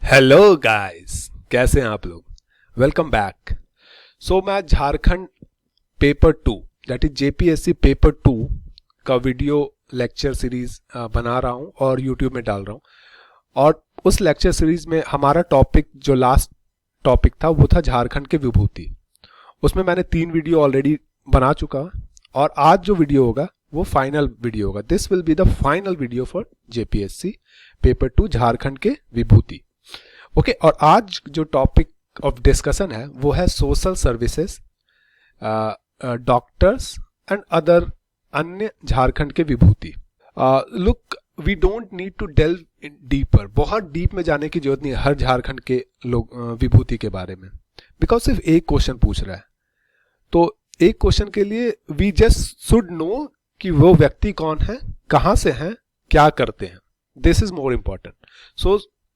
Hello guys, कैसे हैं आप लोग। Welcome back. मैं Jharkhand paper 2 that is JPSC paper 2 का वीडियो लेक्चर सीरीज बना रहा हूं और यूट्यूब में डाल रहा हूं। और उस लेक्चर सीरीज में हमारा टॉपिक जो लास्ट टॉपिक था वो था झारखंड के विभूति। उसमें मैंने 3 वीडियो ऑलरेडी बना चुका और आज जो वीडियो होगा वो फाइनल वीडियो होगा। This will be the final video for JPSC paper 2 Jharkhand के विभूति। ओके और आज जो टॉपिक ऑफ डिस्कशन है वो है social services, doctors and other अन्य झारखंड के विभूति। Look, we don't need to delve in deeper, बहुत डीप में जाने की जरूरत नहीं है हर झारखंड के लोग विभूति के बारे में, बिकॉज सिर्फ एक क्वेश्चन पूछ रहा है। तो एक क्वेश्चन के लिए वी जस्ट शुड नो कि वो व्यक्ति कौन है, कहाँ से हैं, क्या करते हैं। This is more important.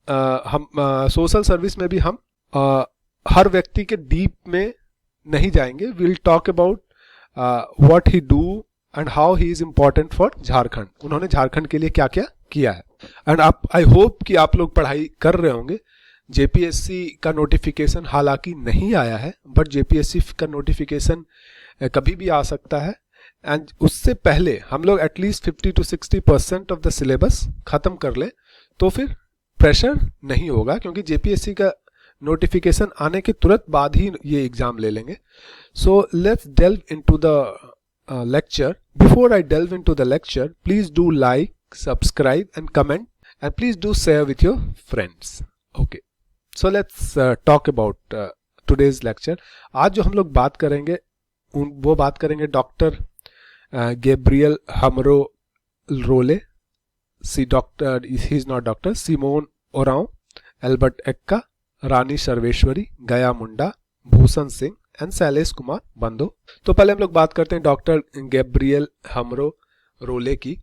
हम सोशल सर्विस में भी हम हर व्यक्ति के डीप में नहीं जाएंगे। Will talk about what he do and how he is important for Jharkhand. उन्होंने झारखंड के लिए क्या क्या किया है। एंड आई होप कि आप लोग पढ़ाई कर रहे होंगे। जेपीएससी का नोटिफिकेशन हालांकि नहीं आया है, बट जेपीएससी का नोटिफिकेशन कभी भी आ सकता है। एंड उससे पहले हम लोग at least 50 to 60% of the syllabus खत्म कर ले तो फिर प्रेशर नहीं होगा, क्योंकि जेपीएससी का नोटिफिकेशन आने के तुरंत बाद ही ये एग्जाम ले लेंगे। So let's delve into the lecture. Before I delve into the lecture, please do like, subscribe and comment and please do share with your friends. Okay, so let's talk about today's lecture. आज जो हम लोग बात करेंगे वो बात करेंगे doctor Gabriel हमरो रोले, doctor he is not doctor, Simon Oraon, Albert Ekka, Rani Sarveshwari, Gaya Munda, Bhushan Singh and Shailesh Kumar Bando. तो पहले हम लोग बात करते हैं डॉक्टर गैब्रियल हमरो रोले की।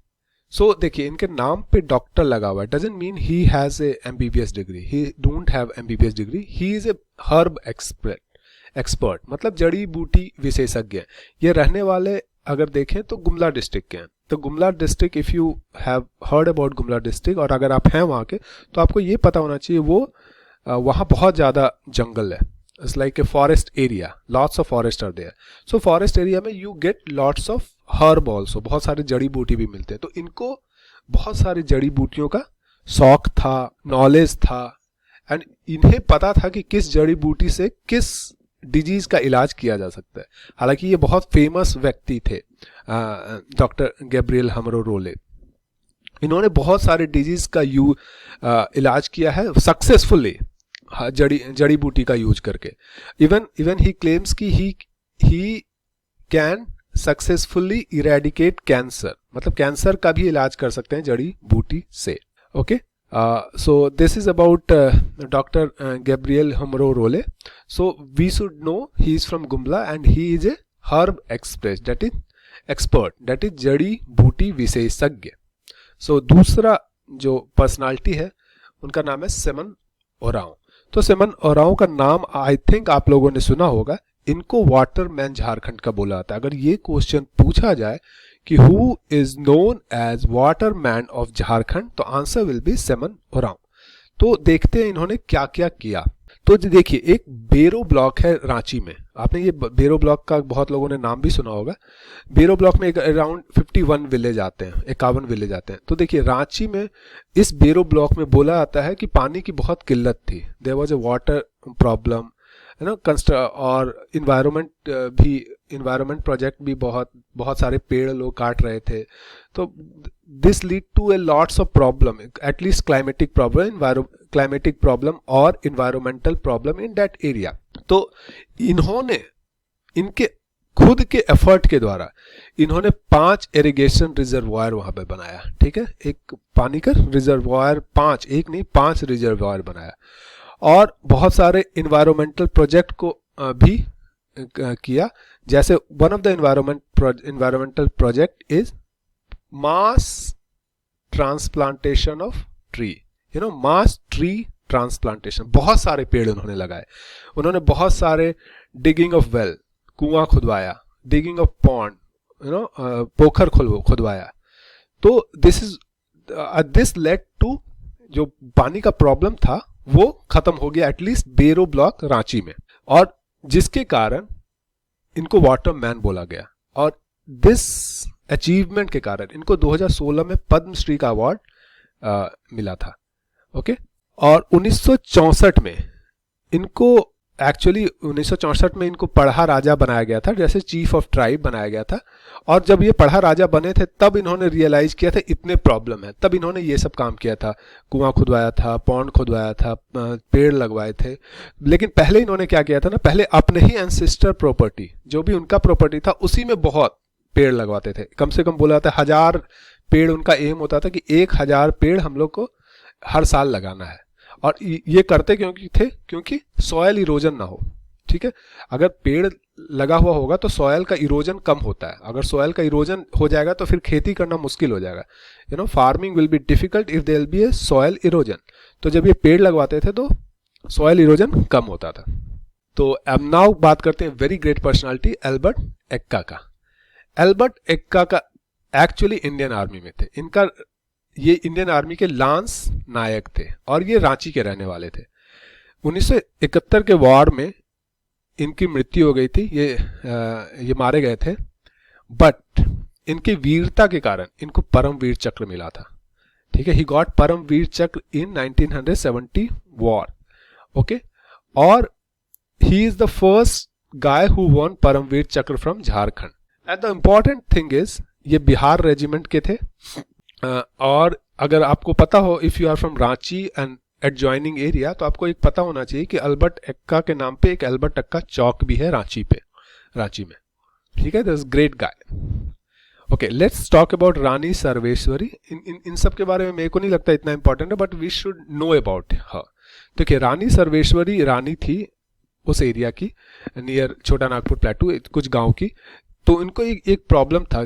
देखिए, इनके नाम पे डॉक्टर लगा हुआ है, doesn't mean he has a MBBS degree. He don't have MBBS degree. He is a herb expert, मतलब जड़ी बूटी विशेषज्ञ। ये रहने वाले अगर देखें तो गुमला डिस्ट्रिक्ट के हैं। तो Gumla district, if you have heard about Gumla district, और अगर आप हैं वहाँ के, तो आपको ये पता होना चाहिए वो वहाँ बहुत ज़्यादा जंगल है। It's like a forest area, lots of forest are there. So forest area में you get lots of herb also, बहुत सारे जड़ी बूटी भी मिलते हैं। तो इनको बहुत सारी जड़ी बूटियों का शौक था, नॉलेज था, एंड इन्हें पता था कि किस जड़ी बूटी से किस डिजीज का इलाज किया जा सकता है। हालांकि ये बहुत फेमस व्यक्ति थे डॉक्टर गैब्रियल हमरो रोले। इन्होंने बहुत सारे डिजीज का इलाज किया है सक्सेसफुली, जड़ी बूटी का यूज करके। इवन ही क्लेम्स कि he can successfully eradicate cancer, मतलब कैंसर का भी इलाज कर सकते हैं जड़ी बूटी से। Okay, so this is about Dr. Gabriel Humro Role. So we should know he is from Gumla and he is a herb expert, that is जड़ी बूटी विशेषज्ञ। So दूसरा जो पर्सनालिटी है उनका नाम है सिमन ओरांव। तो सिमन ओरांव का नाम आई थिंक आप लोगों ने सुना होगा। इनको वाटरमैन झारखंड का बोला जाता है। अगर ये क्वेश्चन पूछा जाए कि who is known as waterman of Jharkhand, तो answer will be Simon Oraon. तो देखते हैं इन्होंने क्या क्या किया। तो देखिए, एक बेरो ब्लॉक है रांची में। आपने ये बेरो ब्लॉक का बहुत लोगों ने नाम भी सुना होगा। बेरो ब्लॉक में अराउंड 51 विलेज आते हैं, 51 विलेज आते हैं। तो देखिए, रांची में इस बेरो ब्लॉक में बोला जाता है कि पानी की बहुत किल्लत थी। There was a water problem, है ना। और इन्वायरमेंट प्रोजेक्ट भी बहुत सारे पेड़ लोग काट रहे थे। तो this lead to a lots of problem, at least climatic problem और environmental problem in that area. तो इन्होंने इनके खुद के एफर्ट के द्वारा इन्होंने 5 इरिगेशन रिजर्वायर वहां पे बनाया। ठीक है, एक पानी का रिजर्वायर, 5 एक नहीं 5 रिजर्वायर बनाया। और बहुत सारे इन्वायरमेंटल प्रोजेक्ट को भी किया। जैसे one of the environmental project is mass transplantation of tree, mass tree transplantation. बहुत सारे पेड़ उन्होंने लगाए। उन्होंने बहुत सारे डिगिंग ऑफ वेल, कुआं खुदवाया, डिगिंग ऑफ पॉन्ड, पोखर खुदवाया। तो दिस लेड टू जो पानी का प्रॉब्लम था वो खत्म हो गया एटलीस्ट बेरो ब्लॉक रांची में, और जिसके कारण इनको वाटर मैन बोला गया। और दिस अचीवमेंट के कारण इनको 2016 में पद्मश्री का अवार्ड मिला था। ओके, और 1964 में इनको एक्चुअली 1964 में इनको पढ़ा राजा बनाया गया था, जैसे चीफ ऑफ ट्राइब बनाया गया था। और जब ये पढ़ा राजा बने थे तब इन्होंने रियलाइज किया था इतने प्रॉब्लम है, तब इन्होंने ये सब काम किया था, कुआं खुदवाया था, पॉन्ड खुदवाया था, पेड़ लगवाए थे। लेकिन पहले इन्होंने क्या किया था ना, पहले अपने ही एंसेस्टर प्रॉपर्टी, जो भी उनका प्रॉपर्टी था, उसी में बहुत पेड़ लगवाते थे। कम से कम बोला था 1000 पेड़ उनका एम होता था कि 1000 पेड़ हम लोग को हर साल लगाना है। और ये करते क्योंकि सॉयल इरोजन ना हो। ठीक है, अगर पेड़ लगा हुआ होगा तो सॉयल का इरोजन कम होता है, अगर सॉयल का इरोजन हो जाएगा तो फिर खेती करना मुश्किल हो जाएगा। Farming will be difficult if there will be a soil erosion. तो जब ये पेड़ लगवाते थे तो सॉयल इरोजन कम होता था। तो अब नाउ बात करते हैं very great personality Albert Ekka का। एल्बर्ट एक्का का एक्चुअली इंडियन आर्मी में थे। ये इंडियन आर्मी के लांस नायक थे और ये रांची के रहने वाले थे। 1971 के वॉर में इनकी मृत्यु हो गई थी, ये मारे गए थे, बट इनकी वीरता के कारण इनको परमवीर चक्र मिला था। ठीक है, ही गॉट परमवीर चक्र इन 1970 वॉर। ओके, और he is the first guy who won Param Vir Chakra from Jharkhand. And the important thing is ये बिहार रेजिमेंट के थे। और अगर आपको पता हो, if you are from Ranchi and adjoining area, तो आपको एक पता होना चाहिए कि एल्बर्ट एक्का के नाम पे एक एल्बर्ट एक्का चौक भी है रांची में। ठीक है, this great guy. Okay, let's talk about Rani Sarveshwari. इन सब के बारे में मेरे को नहीं लगता इतना इंपॉर्टेंट है, but we should know about her. देखिए, रानी सर्वेश्वरी रानी थी उस एरिया की, नियर छोटा नागपुर प्लेटू, कुछ गांव की। तो इनको एक प्रॉब्लम था,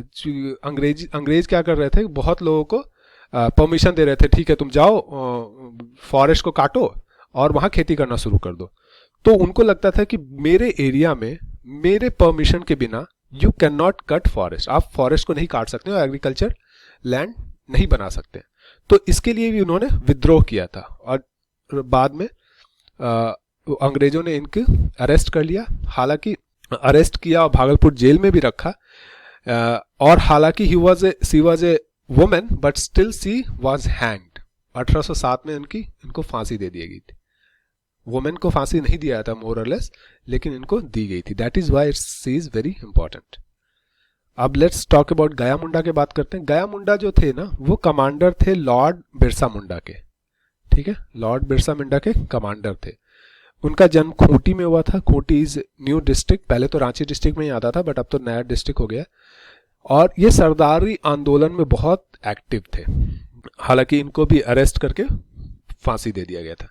अंग्रेज क्या कर रहे थे, बहुत लोगों को परमिशन दे रहे थे, ठीक है तुम जाओ फॉरेस्ट को काटो और वहां खेती करना शुरू कर दो। तो उनको लगता था कि मेरे एरिया में मेरे परमिशन के बिना you can not cut forest, आप फॉरेस्ट को नहीं काट सकते हो, एग्रीकल्चर लैंड नहीं बना सकते। तो इसके लिए भी उन्होंने विद्रोह किया था और बाद में अंग्रेजों ने इनको अरेस्ट कर लिया। हालांकि अरेस्ट किया और भागलपुर जेल में भी रखा। और हालांकि she was a women but still she was hanged. 1807 में इनको फांसी दे दी गई थी। वुमेन को फांसी नहीं दिया था मोर और लेस, लेकिन इनको दी गई थी। That is why she is very important. अब लेट्स टॉक अबाउट गया मुंडा के बात करते हैं। गया मुंडा जो थे ना, वो कमांडर थे लॉर्ड बिरसा मुंडा के। ठीक है, लॉर्ड बिरसा मुंडा के कमांडर थे। उनका जन्म खूंटी में हुआ था। खूंटी इज न्यू डिस्ट्रिक्ट, पहले तो रांची डिस्ट्रिक्ट में ही आता था बट अब तो नया डिस्ट्रिक्ट हो गया। और ये सरदारी आंदोलन में बहुत एक्टिव थे। हालांकि इनको भी अरेस्ट करके फांसी दे दिया गया था।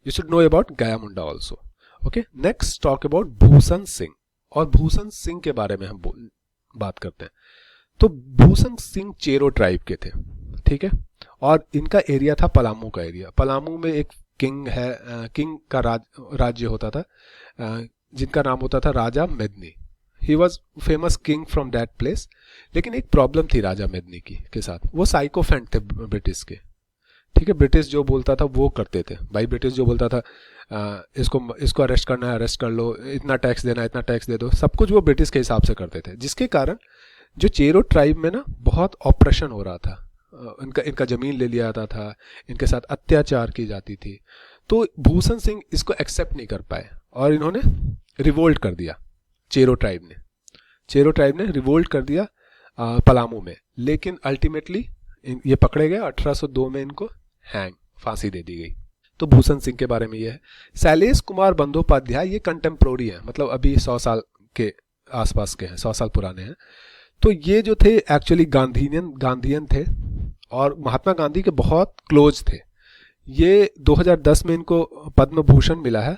You should know about Gaya Munda also. Okay, next talk about Bhushan Singh. और भूषण सिंह के बारे में हम बात करते हैं। तो भूषण सिंह चेरो ट्राइब के थे। ठीक है, और इनका एरिया था पलामू का एरिया। पलामू में एक किंग है, किंग का राज्य होता था, जिनका नाम होता था Raja Medini. He was famous king from that place. लेकिन एक प्रॉब्लम थी राजा मेदनी के साथ, वो साइकोफेंट थे ब्रिटिश के। ठीक है, ब्रिटिश जो बोलता था वो करते थे। भाई ब्रिटिश जो बोलता था इसको अरेस्ट करना है, अरेस्ट कर लो, इतना टैक्स देना है, इतना टैक्स दे दो, सब कुछ वो ब्रिटिश के हिसाब से करते थे। जिसके कारण जो चेरो ट्राइब में ना बहुत ऑपरेशन हो रहा था। इनका जमीन ले लिया जाता था, इनके साथ अत्याचार की जाती थी। तो भूषण सिंह इसको एक्सेप्ट नहीं कर पाए और इन्होंने रिवोल्ट कर दिया। चेरो ट्राइब ने रिवोल्ट कर दिया पलामू में। लेकिन अल्टीमेटली ये पकड़े गए। 1802 में इनको फांसी दे दी गई। तो भूषण सिंह के बारे में ये है। शैलेश कुमार बंदोपाध्याय, ये कंटेम्प्रोरी है, मतलब अभी 100 साल के आसपास के हैं, 100 साल पुराने हैं। तो ये जो थे एक्चुअली गांधीयन थे और महात्मा गांधी के बहुत क्लोज थे। ये 2010 में इनको पद्म भूषण मिला है।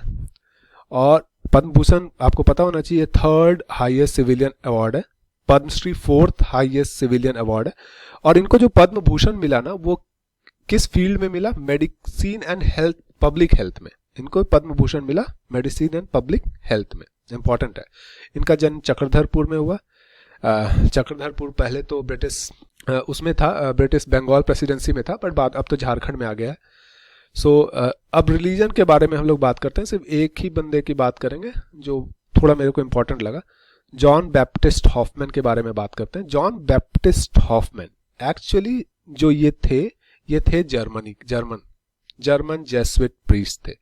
और पद्म भूषण आपको पता होना चाहिए 3rd हाईएस्ट सिविलियन अवार्ड है। Padmashri 4th highest civilian award है। और इनको जो पद्म भूषण मिला ना, वो किस फील्ड में मिला? Medicine and health, public health में इनको पद्म भूषण मिला, मेडिसिन एंड पब्लिक हेल्थ में। इंपॉर्टेंट है। इनका जन्म चक्रधरपुर में हुआ। चक्रधरपुर पहले तो ब्रिटिश उसमें था, ब्रिटिश बंगाल प्रेसिडेंसी में था, बट बाद अब तो झारखंड में आ गया है। सो अब रिलीजन के बारे में हम लोग बात करते हैं, सिर्फ एक ही बंदे की बात करेंगे जो थोड़ा मेरे को इंपॉर्टेंट लगा। जॉन बैप्टिस्ट हॉफमैन के बारे में बात करते हैं। जॉन बैप्टिस्ट हॉफमैन एक्चुअली जो ये थे जर्मन जेसुइट प्रीस्ट थे।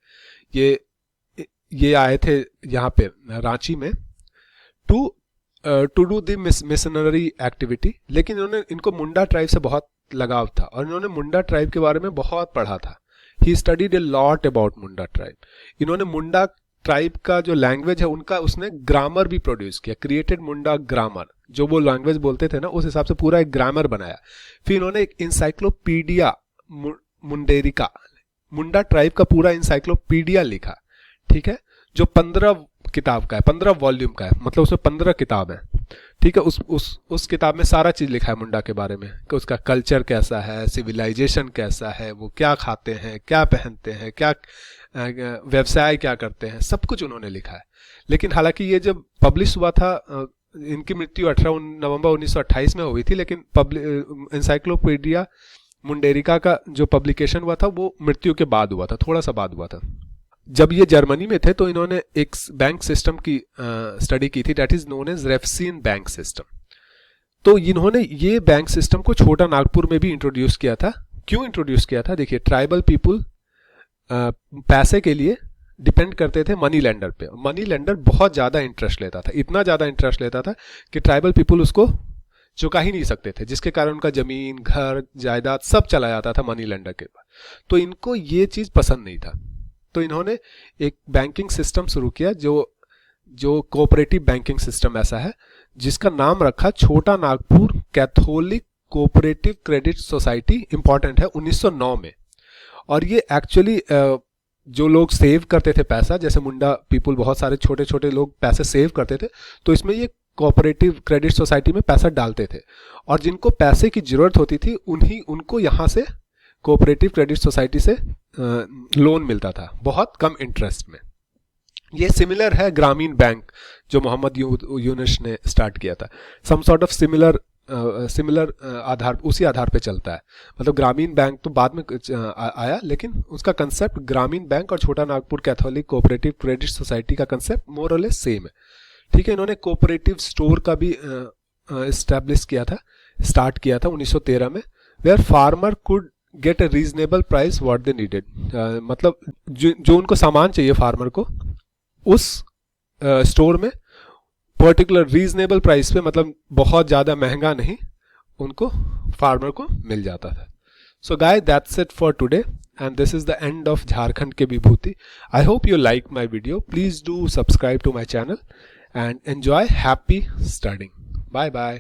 ये आए थे यहाँ पे रांची में to do the missionary activity, लेकिन इनको मुंडा ट्राइब से बहुत लगाव था और इन्होंने मुंडा ट्राइब के बारे में बहुत पढ़ा था। He studied a lot about Munda tribe. इन्होंने मुंडा ट्राइब का जो लैंग्वेज है उसने ग्रामर भी प्रोड्यूस किया, क्रिएटेड मुंडा ग्रामर। जो वो लैंग्वेज बोलते थे ना उस हिसाब से पूरा एक ग्रामर बनाया। फिर इन्होंने एक इंसाइक्लोपीडिया मुंडेरिका, मुंडा ट्राइब का पूरा इंसाइक्लोपीडिया लिखा, ठीक है, जो 15 किताब का है, 15 वॉल्यूम का है, मतलब उसमें 15 किताब है, ठीक है। उस किताब में सारा चीज लिखा है मुंडा के बारे में कि उसका कल्चर कैसा है, सिविलाइजेशन कैसा है, वो क्या खाते हैं, क्या पहनते हैं, क्या व्यवसाय क्या करते हैं, सब कुछ उन्होंने लिखा है। लेकिन हालांकि ये जब पब्लिश हुआ था, इनकी मृत्यु 18 नवंबर 1928 में हुई थी, लेकिन इंसाइक्लोपीडिया मुंडेरिका का जो पब्लिकेशन हुआ था वो मृत्यु के बाद हुआ था, थोड़ा सा बाद हुआ था। जब ये जर्मनी में थे तो इन्होंने एक बैंक सिस्टम की स्टडी की थी, दैट इज नोन एज रेफसीन बैंक सिस्टम। तो इन्होंने ये बैंक सिस्टम को छोटा नागपुर में भी इंट्रोड्यूस किया था। क्यों इंट्रोड्यूस किया था? देखिए, ट्राइबल पीपुल पैसे के लिए डिपेंड करते थे मनी लेंडर पे। मनी लेंडर बहुत ज्यादा इंटरेस्ट लेता था, इतना ज्यादा इंटरेस्ट लेता था कि ट्राइबल पीपुल उसको चुका ही नहीं सकते थे, जिसके कारण उनका जमीन, घर, जायदाद सब चला जाता था मनी लेंडर के पास। तो इनको ये चीज पसंद नहीं था, तो इन्होंने एक बैंकिंग सिस्टम शुरू किया जो कोऑपरेटिव बैंकिंग सिस्टम ऐसा है, जिसका नाम रखा छोटा Nagpur Catholic cooperative credit society. Important है, 1909 में। और ये एक्चुअली जो लोग सेव करते थे पैसा, जैसे मुंडा पीपुल बहुत सारे छोटे छोटे लोग पैसे सेव करते थे, तो इसमें ये कोऑपरेटिव क्रेडिट सोसाइटी में पैसा डालते थे, और जिनको पैसे की जरूरत होती थी उनको यहाँ से कोऑपरेटिव क्रेडिट सोसाइटी से लोन मिलता था, बहुत कम इंटरेस्ट में। ये सिमिलर है ग्रामीण बैंक जो मोहम्मद यूनुस ने स्टार्ट किया था। सम सॉर्ट ऑफ सिमिलर आधार, उसी आधार पे चलता है। मतलब ग्रामीण बैंक तो बाद में आया, लेकिन उसका कंसेप्ट ग्रामीण बैंक और छोटा Nagpur Catholic cooperative credit society का कंसेप्ट मोर और लेस सेम है, ठीक है। इन्होंने कोऑपरेटिव स्टोर का भी स्टार्ट किया था 1913 में, where farmer could get a reasonable price what they needed. मतलब जो उनको सामान चाहिए फार्मर को, उस स्टोर में पर्टिकुलर रीजनेबल प्राइस पे, मतलब बहुत ज्यादा महंगा नहीं, उनको फार्मर को मिल जाता था। So guys, that's it for today and this is the end of Jharkhand ke Vibhuti. I hope you like my video. Please do subscribe to my channel and enjoy happy studying. Bye bye.